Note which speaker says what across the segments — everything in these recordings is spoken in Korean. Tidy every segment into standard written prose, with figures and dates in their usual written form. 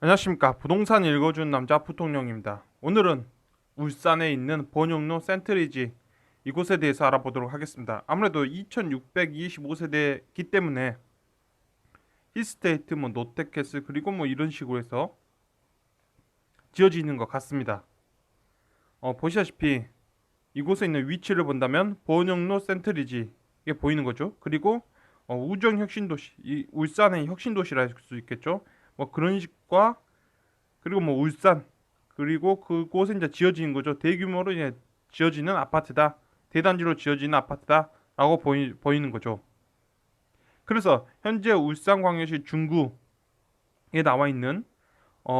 Speaker 1: 안녕하십니까. 부동산 읽어주는 남자 부통령입니다. 오늘은 울산에 있는 번영로 센트리지 이곳에 대해서 알아보도록 하겠습니다. 아무래도 2625세대이기 때문에 힐스테이트, 노텍캐슬 그리고 이런 식으로 해서 지어지는 것 같습니다. 보시다시피 이곳에 있는 위치를 본다면 번영로 센트리지 이게 보이는 거죠. 그리고 우정 혁신도시, 이 울산의 혁신도시라 할 수 있겠죠. 그런 식과 그리고 울산 그리고 그곳에 이제 지어지는 거죠. 대규모로 이제 지어지는 아파트다. 대단지로 지어지는 아파트다라고 보이는 거죠. 그래서 현재 울산광역시 중구에 나와 있는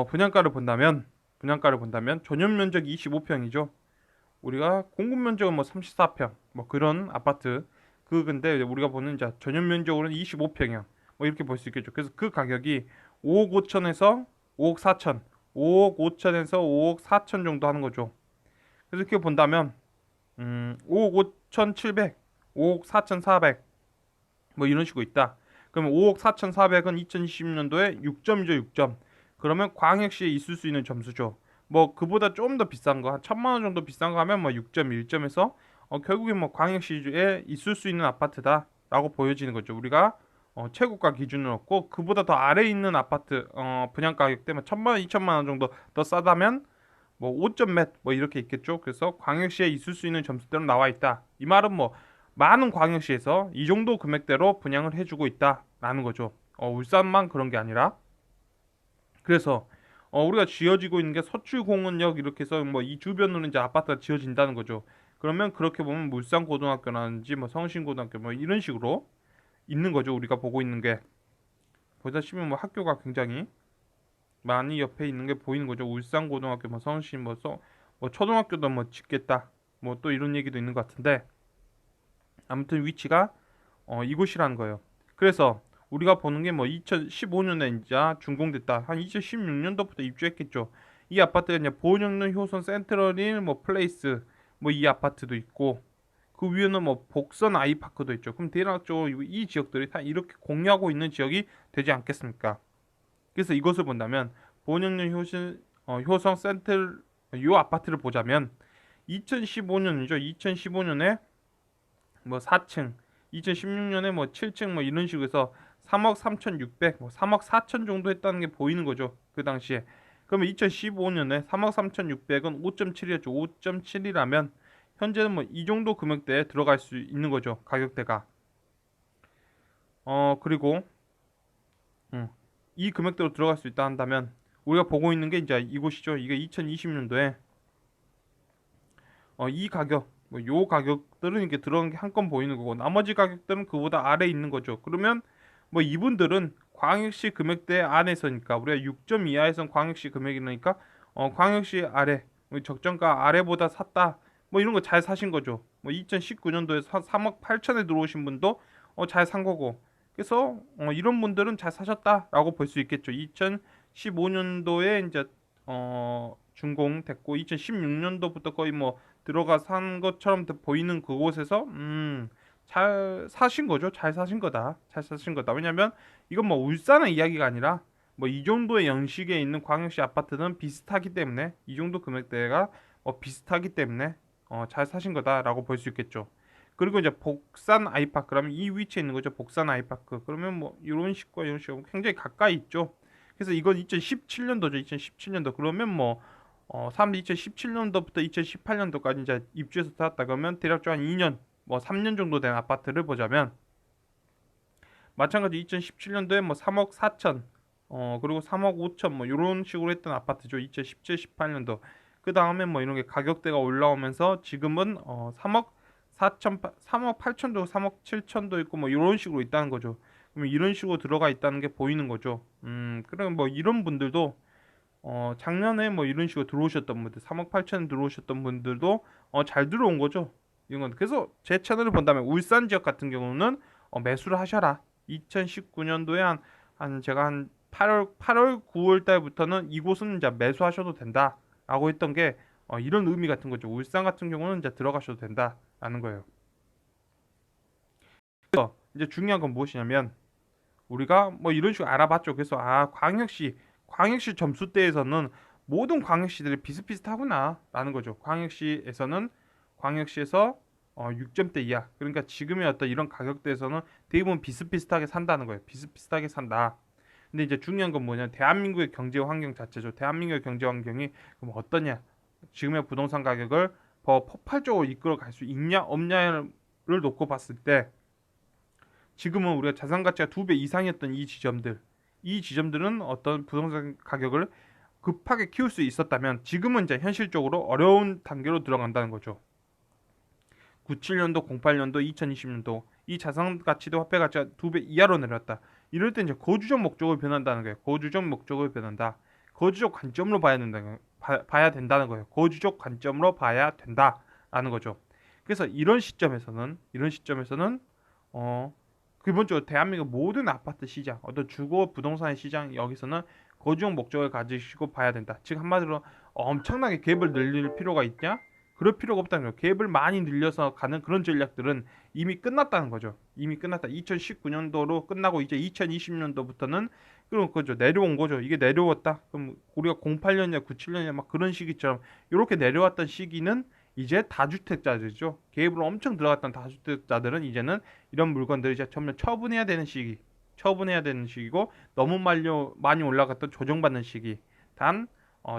Speaker 1: 분양가를 본다면 전용 면적이 25평이죠. 우리가 공급 면적은 34평 그런 아파트 근데 우리가 보는 이제 전용 면적으로는 25평이야. 이렇게 볼 수 있겠죠. 그래서 그 가격이 5억 5천에서 5억 4천, 5억 5천에서 5억 4천 정도 하는 거죠. 그래서 이렇게 본다면 5억 5천 7백, 5억 4천 4백 이런 식으로 있다. 그러면 5억 4천 4백은 2020년도에 6점이죠, 6점. 그러면 광역시에 있을 수 있는 점수죠. 그보다 좀 더 비싼 거, 한 1,000만 원 정도 비싼 거 하면 6점, 1점에서 결국에 광역시에 있을 수 있는 아파트다라고 보여지는 거죠. 우리가 최고가 기준은 없고 그보다 더 아래에 있는 아파트 분양 가격 때문에 1,000만 원, 2천만 원 정도 더 싸다면 5점 몇 이렇게 있겠죠. 그래서 광역시에 있을 수 있는 점수대로 나와 있다. 이 말은 많은 광역시에서 이 정도 금액대로 분양을 해주고 있다라는 거죠. 울산만 그런 게 아니라 그래서 우리가 지어지고 있는 게 서출공원역 이렇게 해서 이 주변으로 이제 아파트가 지어진다는 거죠. 그러면 그렇게 보면 물산고등학교라든지 성신고등학교 이런 식으로 있는 거죠. 우리가 보고 있는 게 보다시피 학교가 굉장히 많이 옆에 있는 게 보이는 거죠. 울산고등학교 성신 초등학교도 짓겠다 또 이런 얘기도 있는 것 같은데 아무튼 위치가 이곳이라는 거예요. 그래서 우리가 보는 게 2015년에 이제 준공됐다. 한 2016년도부터 입주했겠죠. 이 아파트가 이제 보령로 효선 센트럴인 플레이스 이 아파트도 있고 그 위에는 복선 아이파크도 있죠. 그럼 대략적으로 이 지역들이 다 이렇게 공유하고 있는 지역이 되지 않겠습니까? 그래서 이것을 본다면 보령로 효성 센트럴 이 아파트를 보자면 2015년이죠. 2015년에 4층, 2016년에 7층 이런 식으로 해서 3억 3,600, 3억 4천 정도 했다는 게 보이는 거죠. 그 당시에. 그러면 2015년에 3억 3,600은 5.7이었죠. 5.7이라면 현재는 이 정도 금액대에 들어갈 수 있는 거죠. 가격대가. 그리고 이 금액대로 들어갈 수 있다 한다면 우리가 보고 있는 게 이제 이곳이죠. 이게 2020년도에 이 가격, 요 가격들은 이렇게 들어간 게 한 건 보이는 거고 나머지 가격들은 그보다 아래에 있는 거죠. 그러면 이분들은 광역시 금액대 안에서니까 우리가 6점 이하에선 광역시 금액이니까 광역시 아래 적정가 아래보다 샀다 이런 거 잘 사신 거죠. 2019년도에 3억 8천에 들어오신 분도 잘 산 거고 그래서 이런 분들은 잘 사셨다라고 볼 수 있겠죠. 2015년도에 이제 준공됐고 2016년도부터 거의 들어가 산 것처럼 보이는 그곳에서 잘 사신 거죠. 잘 사신 거다. 잘 사신 거다. 왜냐면 이건 울산의 이야기가 아니라 이 정도의 연식에 있는 광역시 아파트는 비슷하기 때문에 이 정도 금액대가 비슷하기 때문에 잘 사신 거다라고 볼 수 있겠죠. 그리고 이제 복산 아이파크 그러면 이 위치에 있는 거죠. 복산 아이파크 그러면 이런 식과 이런 식으로 굉장히 가까이 있죠. 그래서 이건 2017년도죠. 2017년도 그러면 사람들이 2017년도부터 2018년도까지 이제 입주해서 살았다 그러면 대략적으로 한 2년, 3년 정도 된 아파트를 보자면 마찬가지 2017년도에 3억 4천, 그리고 3억 5천 이런 식으로 했던 아파트죠. 2017, 18년도. 그 다음에 이런 게 가격대가 올라오면서 지금은 3억 4천, 3억 8천도, 3억 7천도 있고 이런 식으로 있다는 거죠. 그러면 이런 식으로 들어가 있다는 게 보이는 거죠. 그럼 이런 분들도 작년에 이런 식으로 들어오셨던 분들, 3억 8천 들어오셨던 분들도 잘 들어온 거죠. 이건 그래서 제 채널을 본다면 울산 지역 같은 경우는 매수를 하셔라. 2019년도에 한 제가 한 8월 9월 달부터는 이곳은 이제 매수하셔도 된다라고 했던 게 이런 의미 같은 거죠. 울산 같은 경우는 이제 들어가셔도 된다라는 거예요. 그래서 이제 중요한 건 무엇이냐면 우리가 이런 식으로 알아봤죠. 그래서 광역시 광역시 점수대에서는 모든 광역시들이 비슷비슷하구나라는 거죠. 광역시에서 6점대 이하. 그러니까 지금의 어떤 이런 가격대에서는 대부분 비슷비슷하게 산다는 거예요. 비슷비슷하게 산다. 근데 이제 중요한 건 뭐냐? 대한민국의 경제 환경 자체죠. 대한민국의 경제 환경이 그럼 어떠냐? 지금의 부동산 가격을 더 폭발적으로 이끌어 갈 수 있냐 없냐를 놓고 봤을 때 지금은 우리가 자산 가치가 2배 이상이었던 이 지점들은 어떤 부동산 가격을 급하게 키울 수 있었다면 지금은 이제 현실적으로 어려운 단계로 들어간다는 거죠. 97년도, 08년도, 2020년도 이 자산 가치도 화폐 가치가 2배 이하로 내려왔다. 이럴 때 이제 거주적 목적을 변한다는 거예요. 거주적 목적을 변한다. 거주적 관점으로 봐야 된다는 거예요. 거주적 관점으로 봐야 된다라는 거죠. 그래서 이런 시점에서는 기본적으로 대한민국 모든 아파트 시장, 어떤 주거 부동산의 시장 여기서는 거주용 목적을 가지시고 봐야 된다. 즉 한마디로 엄청나게 갭을 늘릴 필요가 있냐? 그럴 필요가 없다는 거예요. 갭을 많이 늘려서 가는 그런 전략들은 이미 끝났다는 거죠. 이미 끝났다. 2019년도로 끝나고 이제 2020년도부터는 그런 거죠. 내려온 거죠. 이게 내려왔다. 그럼 우리가 08년이냐 97년이냐 막 그런 시기처럼 이렇게 내려왔던 시기는 이제 다주택자들이죠. 갭으로 엄청 들어갔던 다주택자들은 이제는 이런 물건들을 이제 전면 처분해야 되는 시기고 너무 많이 올라갔던 조정받는 시기. 단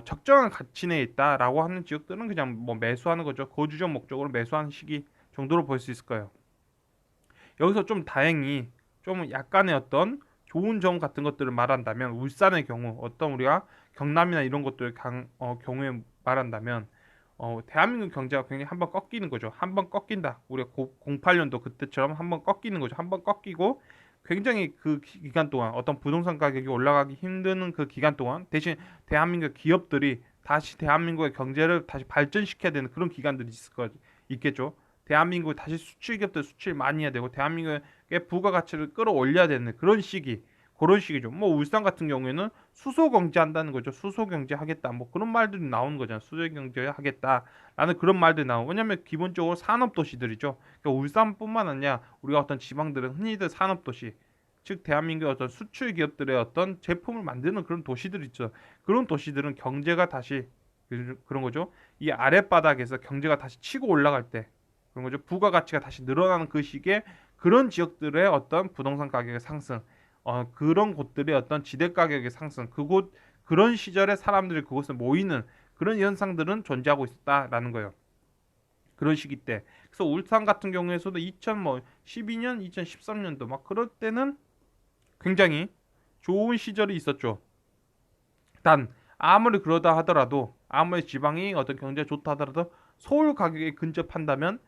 Speaker 1: 적정한 가치 내에 있다라고 하는 지역들은 그냥 뭐 매수하는 거죠. 거주적 목적으로 매수하는 시기 정도로 볼 수 있을 거예요. 여기서 좀 다행히 좀 약간의 어떤 좋은 점 같은 것들을 말한다면 울산의 경우 어떤 우리가 경남이나 이런 것들 경우에 말한다면 대한민국 경제가 굉장히 한번 꺾이는 거죠. 한번 꺾인다. 우리가 08년도 그때처럼 한번 꺾이는 거죠. 한번 꺾이고 굉장히 그 기간 동안 어떤 부동산 가격이 올라가기 힘든 그 기간 동안 대신 대한민국 기업들이 다시 대한민국의 경제를 다시 발전시켜야 되는 그런 기간들이 있겠죠. 대한민국이 다시 수출 기업들 수출 많이 해야 되고 대한민국의 부가가치를 끌어올려야 되는 그런 시기죠. 뭐 울산 같은 경우에는 수소 경제한다는 거죠. 수소 경제 하겠다. 뭐 그런 말들이 나오는 거잖아요. 수소 경제 하겠다라는 그런 말들이 나오고 왜냐면 기본적으로 산업 도시들이죠. 그러니까 울산뿐만 아니라 우리가 어떤 지방들은 흔히들 산업 도시 즉 대한민국의 어떤 수출 기업들의 어떤 제품을 만드는 그런 도시들 있죠. 그런 도시들은 경제가 다시 그런 거죠. 이 아랫바닥에서 경제가 다시 치고 올라갈 때 그런 거죠. 부가가치가 다시 늘어나는 그 시기에 그런 지역들의 어떤 부동산 가격의 상승 그런 곳들의 어떤 지대 가격의 상승, 그런 시절에 사람들이 그곳에 모이는 그런 현상들은 존재하고 있었다라는 거예요. 그런 시기 때. 그래서 울산 같은 경우에서도 2012년, 2013년도 막 그럴 때는 굉장히 좋은 시절이 있었죠. 단 아무리 그러다 하더라도 아무리 지방이 어떤 경제가 좋다 하더라도 서울 가격에 근접한다면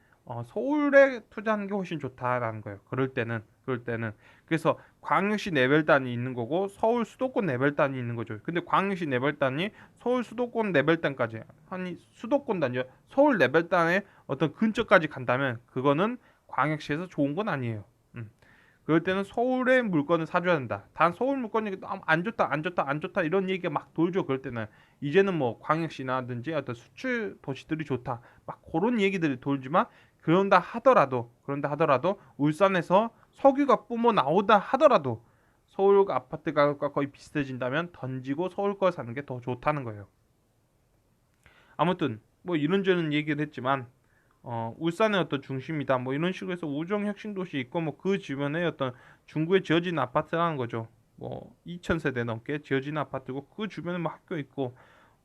Speaker 1: 서울에 투자하는 게 훨씬 좋다라는 거예요. 그럴 때는 그래서 광역시 레벨단이 있는 거고 서울 수도권 레벨단이 있는 거죠. 근데 광역시 레벨단이 서울 수도권 레벨단까지 아니 수도권 단위요. 서울 레벨단의 어떤 근처까지 간다면 그거는 광역시에서 좋은 건 아니에요. 그럴 때는 서울의 물건을 사줘야 된다. 단 서울 물건이 안 좋다, 안 좋다, 안 좋다 이런 얘기가 막 돌죠. 그럴 때는 이제는 뭐 광역시나든지 어떤 수출 도시들이 좋다. 막 그런 얘기들이 돌지만 그런다 하더라도 울산에서 석유가 뿜어 나오다 하더라도 서울 아파트 가격과 거의 비슷해진다면 던지고 서울 거 사는 게 더 좋다는 거예요. 아무튼 뭐 이런저런 얘기를 했지만 울산의 어떤 중심이다 뭐 이런 식으로 해서 우정 혁신 도시 있고 뭐 그 주변에 어떤 중구에 지어진 아파트라는 거죠. 뭐 2,000세대 넘게 지어진 아파트고 그 주변에 뭐 학교 있고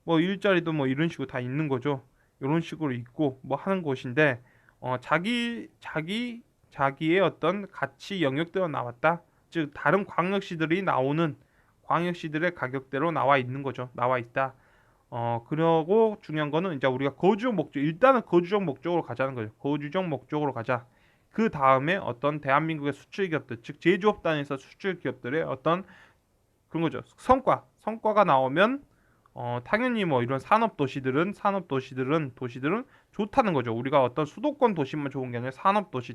Speaker 1: 뭐 일자리도 뭐 이런 식으로 다 있는 거죠. 이런 식으로 있고 뭐 하는 곳인데 자기의 어떤 가치 영역대로 나왔다. 즉 다른 광역시들의 가격대로 나와 있는 거죠. 나와 있다. 그러고 중요한 거는 이제 우리가 일단은 거주적 목적으로 가자는 거죠. 거주적 목적으로 가자. 그 다음에 어떤 대한민국의 수출 기업들, 즉 제조업 단에서 수출 기업들의 어떤 그런 거죠. 성과가 나오면 당연히 뭐 이런 도시들은 좋다는 거죠. 우리가 어떤 수도권 도시만 좋은 게 아니라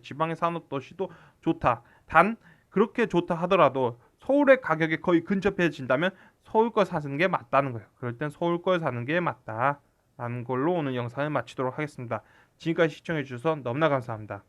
Speaker 1: 지방의 산업 도시도 좋다. 단 그렇게 좋다 하더라도 서울의 가격에 거의 근접해진다면 서울 거 사는 게 맞다는 거예요. 그럴 땐 서울 걸 사는 게 맞다라는 걸로 오늘 영상을 마치도록 하겠습니다. 지금까지 시청해 주셔서 너무나 감사합니다.